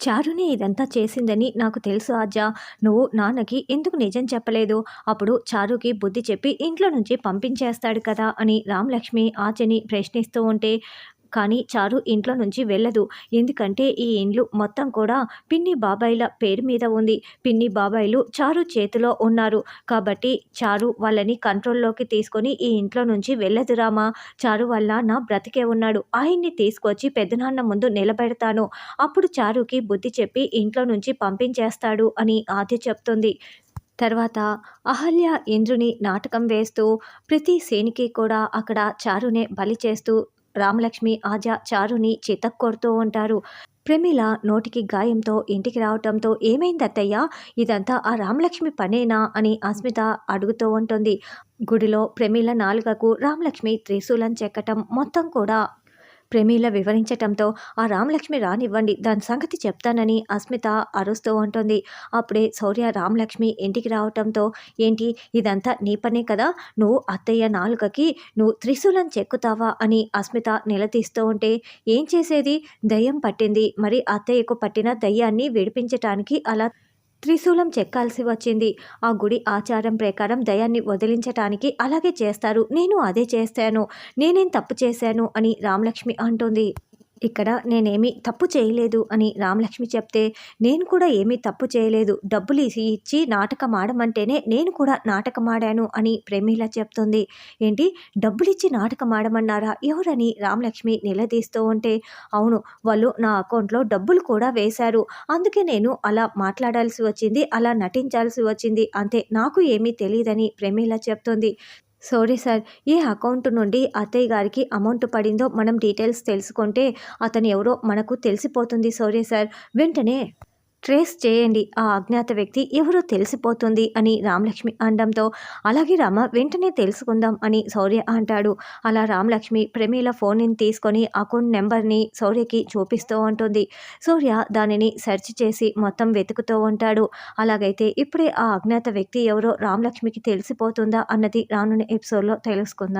చారునే ఇదంతా చేసిందని నాకు తెలుసు ఆజ్జా. నువ్వు నాన్నకి ఎందుకు నిజం చెప్పలేదు? అప్పుడు చారుకి బుద్ధి చెప్పి ఇంట్లో నుంచి పంపించేస్తాడు కదా అని రామలక్ష్మి ఆచని ప్రశ్నిస్తూ ఉంటే, కానీ చారు ఇంట్లో నుంచి వెళ్ళదు. ఎందుకంటే ఈ ఇండ్లు మొత్తం కూడా పిన్ని బాబాయిల పేరు మీద ఉంది. పిన్ని బాబాయిలు చారు చేతిలో ఉన్నారు. కాబట్టి చారు వాళ్ళని కంట్రోల్‌లోకి తీసుకొని ఈ ఇంట్లో నుంచి వెళ్ళదు రామా. చారు వాళ్ళ నాన్న బ్రతికే ఉన్నాడు. ఆయన్ని తీసుకొచ్చి పెదనాన్న ముందు నిలబెడతాను. అప్పుడు చారుకి బుద్ధి చెప్పి ఇంట్లో నుంచి పంపించేస్తాడు అని ఆద్య చెప్తుంది. తర్వాత అహల్య ఇంద్రుని నాటకం వేస్తూ ప్రతి సీన్‌కి కూడా అక్కడ చారునే బలి చేస్తూ రామలక్ష్మి, ఆద్య చారుని చితక్కొడుతూ ఉంటారు. ప్రమీల నోటికి గాయంతో ఇంటికి రావటంతో "ఏమైందత్తయ్య? ఇదంతా ఆ రామలక్ష్మి పనేనా?" అని అస్మిత అడుగుతూ ఉంటుంది. గుడిలో ప్రమీల నాలుకకు రామలక్ష్మి త్రిశూలం చెక్కటం మొత్తం కూడా ప్రమీల వివరించటంతో "ఆ రామలక్ష్మి రానివ్వండి, దాని సంగతి చెప్తానని" అస్మిత అరుస్తూ ఉంటుంది. అప్పుడే శౌర్య రామలక్ష్మి ఇంటికి రావటంతో "ఏంటి ఇదంతా నీ పనే కదా? నువ్వు అత్తయ్య నాలుకకి నువ్వు త్రిశూలం చెక్కుతావా?" అని అస్మిత నిలదీస్తూ ఉంటే, "ఏం చేసేది? దయ్యం పట్టింది. మరి అత్తయ్యకు పట్టిన దయ్యాన్ని విడిపించటానికి అలా త్రిశూలం చెక్కాల్సి వచ్చింది. ఆ గుడి ఆచారం ప్రకారం దయాన్ని వదిలించటానికి అలాగే చేస్తారు. నేను అదే చేశాను. నేనేం తప్పు చేశాను?" అని రామలక్ష్మి అంటుంది. ఇక్కడ నేనేమీ తప్పు చేయలేదు అని రామలక్ష్మి చెప్తే, "నేను కూడా ఏమీ తప్పు చేయలేదు. డబ్బులు ఇచ్చి నాటకం ఆడమంటేనే నేను కూడా నాటకం ఆడాను" అని ప్రమీల చెప్తుంది. "ఏంటి డబ్బులిచ్చి నాటకం ఆడమన్నారా? ఎవరని?" రామలక్ష్మి నిలదీస్తూ ఉంటే, "అవును, వాళ్ళు నా అకౌంట్లో డబ్బులు కూడా వేశారు. అందుకే నేను అలా మాట్లాడాల్సి వచ్చింది, అలా నటించాల్సి వచ్చింది. అంతే, నాకు ఏమీ తెలీదని" ప్రమీల చెప్తుంది. సారీ సార్, ఏ అకౌంట్ నుండి అత్తయ్య గారికి అమౌంట్ పడిందో మనం డీటెయిల్స్ తెలుసుకుంటే అతను ఎవరో మనకు తెలిసిపోతుంది సారీ సార్. వెంటనే ట్రేస్ చేయండి. ఆ అజ్ఞాత వ్యక్తి ఎవరో తెలిసిపోతుంది అని రామలక్ష్మి అనడంతో, "అలాగే రామ, వెంటనే తెలుసుకుందాం" అని శౌర్య అంటాడు. అలా రామలక్ష్మి ప్రమీల ఫోన్ని తీసుకొని అకౌంట్ నెంబర్ని శౌర్యకి చూపిస్తూ ఉంటుంది. శౌర్య దానిని సెర్చ్ చేసి మొత్తం వెతుకుతూ ఉంటాడు. అలాగైతే ఇప్పుడే ఆ అజ్ఞాత వ్యక్తి ఎవరో రామలక్ష్మికి తెలిసిపోతుందా అన్నది రానున్న ఎపిసోడ్లో తెలుసుకుందాం.